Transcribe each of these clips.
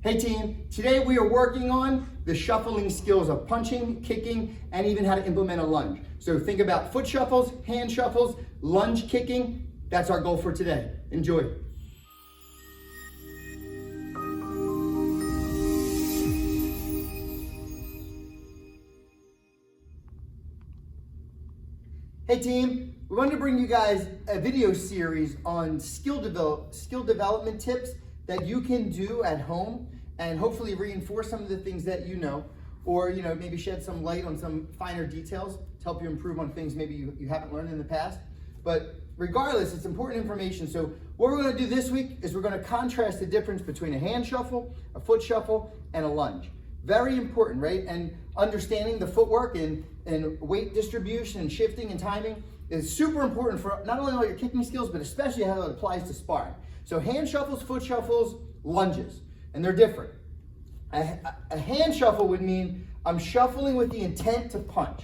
Hey team, today we are working on the shuffling skills of punching, kicking, and even how to implement a lunge. So think about foot shuffles, hand shuffles, lunge kicking. That's our goal for today. Enjoy. Hey team, we wanted to bring you guys a video series on skill development tips that you can do at home and hopefully reinforce some of the things that you know, or maybe shed some light on some finer details to help you improve on things maybe you haven't learned in the past. But regardless, it's important information. So what we're going to do this week is we're going to contrast the difference between a hand shuffle, a foot shuffle, and a lunge. Very important, right? And understanding the footwork and weight distribution and shifting and timing is super important for not only all your kicking skills, but especially how it applies to sparring. So hand shuffles, foot shuffles, lunges, and they're different. A hand shuffle would mean I'm shuffling with the intent to punch.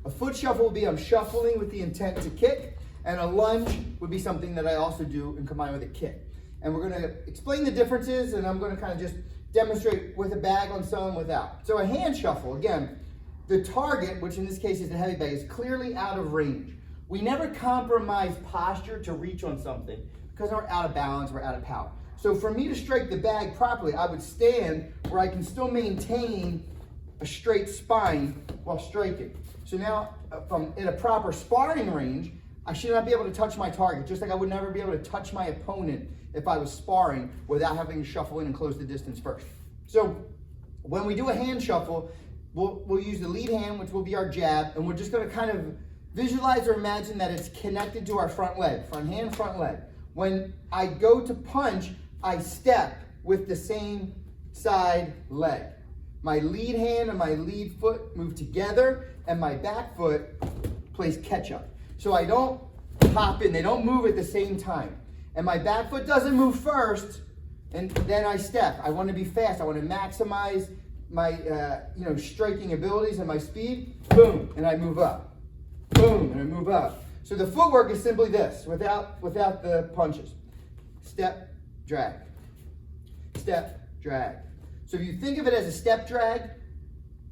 A foot shuffle would be I'm shuffling with the intent to kick, and a lunge would be something that I also do and combine with a kick. And we're going to explain the differences, and I'm going to kind of just demonstrate with a bag on some, without. So a hand shuffle, again, the target, which in this case is the heavy bag, is clearly out of range. We never compromise posture to reach on something because we're out of balance, we're out of power. So for me to strike the bag properly, I would stand where I can still maintain a straight spine while striking. So now, if I'm in a proper sparring range, I should not be able to touch my target, just like I would never be able to touch my opponent if I was sparring without having to shuffle in and close the distance first. So when we do a hand shuffle, we'll use the lead hand, which will be our jab, and we're just going to kind of visualize or imagine that it's connected to our front leg, front hand, front leg. When I go to punch, I step with the same side leg. My lead hand and my lead foot move together, and my back foot plays catch up. So I don't hop in, they don't move at the same time. And my back foot doesn't move first, and then I step. I want to be fast, I want to maximize my striking abilities and my speed. Boom, and I move up. Boom, and I move up. So the footwork is simply this, without the punches. Step, drag. Step, drag. So if you think of it as a step drag,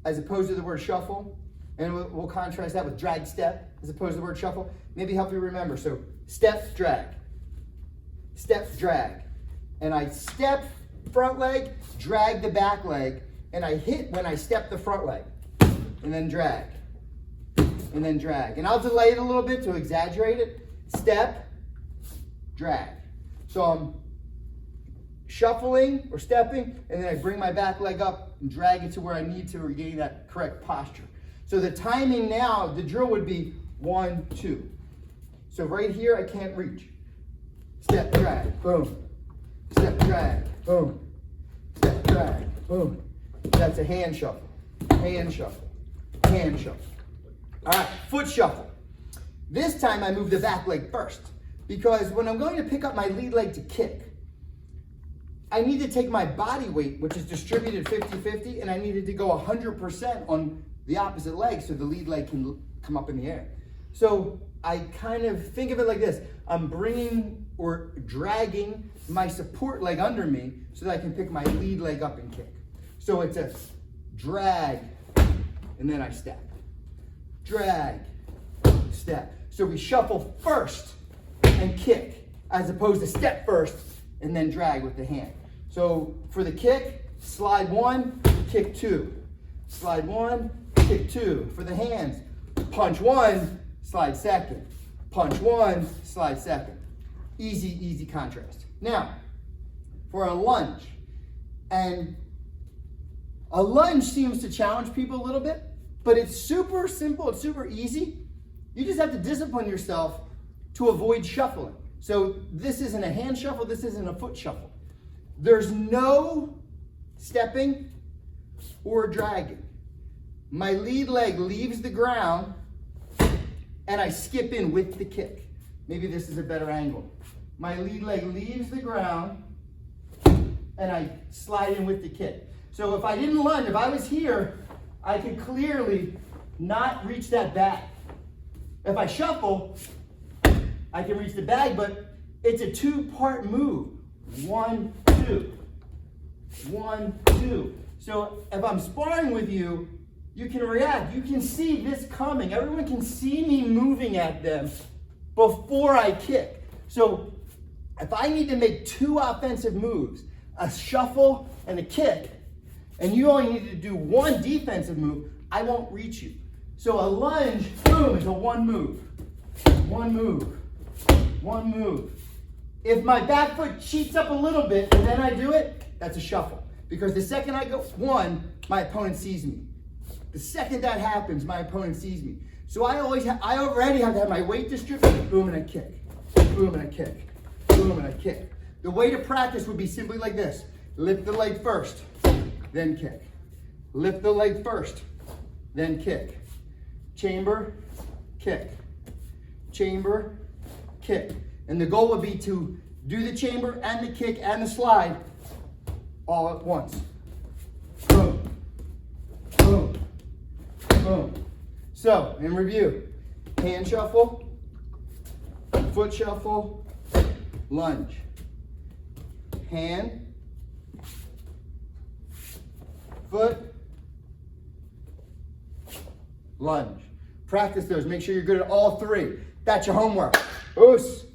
as opposed to the word shuffle, and we'll contrast that with drag step, as opposed to the word shuffle, maybe help you remember. So step, drag. Step, drag. And I step front leg, drag the back leg, and I hit when I step the front leg, and then drag. And then drag. And I'll delay it a little bit to exaggerate it. Step, drag. So I'm shuffling or stepping, and then I bring my back leg up and drag it to where I need to regain that correct posture. So the timing now, the drill would be 1, 2. So right here, I can't reach. Step, drag, boom. Step, drag, boom. Step, drag, boom. That's a hand shuffle. Hand shuffle. Hand shuffle. All right, foot shuffle. This time I move the back leg first, because when I'm going to pick up my lead leg to kick, I need to take my body weight, which is distributed 50-50, and I needed to go 100% on the opposite leg so the lead leg can come up in the air. So I kind of think of it like this. I'm bringing or dragging my support leg under me so that I can pick my lead leg up and kick. So it's a drag, and then I step. Drag, step. So we shuffle first and kick, as opposed to step first and then drag with the hand. So for the kick, slide 1, kick 2. Slide 1, kick 2. For the hands, punch 1, slide second. Punch 1, slide second. Easy, easy contrast. Now, for a lunge, and a lunge seems to challenge people a little bit, but it's super simple, it's super easy. You just have to discipline yourself to avoid shuffling. So this isn't a hand shuffle, this isn't a foot shuffle. There's no stepping or dragging. My lead leg leaves the ground and I skip in with the kick. Maybe this is a better angle. My lead leg leaves the ground and I slide in with the kick. So if I didn't lunge, if I was here, I could clearly not reach that bag. If I shuffle, I can reach the bag, but it's a two-part move. 1, 2. 1, 2. So if I'm sparring with you, you can react. You can see this coming. Everyone can see me moving at them before I kick. So if I need to make 2 offensive moves, a shuffle and a kick, and you only need to do 1 defensive move, I won't reach you. So a lunge, boom, is a 1 move. 1 move. 1 move. If my back foot cheats up a little bit and then I do it, that's a shuffle. Because the second I go 1, my opponent sees me. The second that happens, my opponent sees me. So I already have to have my weight distributed, boom and I kick. Boom and I kick. Boom and I kick. The way to practice would be simply like this. Lift the leg first, then kick. Lift the leg first, then kick. Chamber, kick. Chamber, kick. And the goal would be to do the chamber and the kick and the slide all at once. Boom, boom, boom. So, in review, hand shuffle, foot shuffle, lunge. Hand, foot, lunge. Practice those. Make sure you're good at all 3. That's your homework. Oos.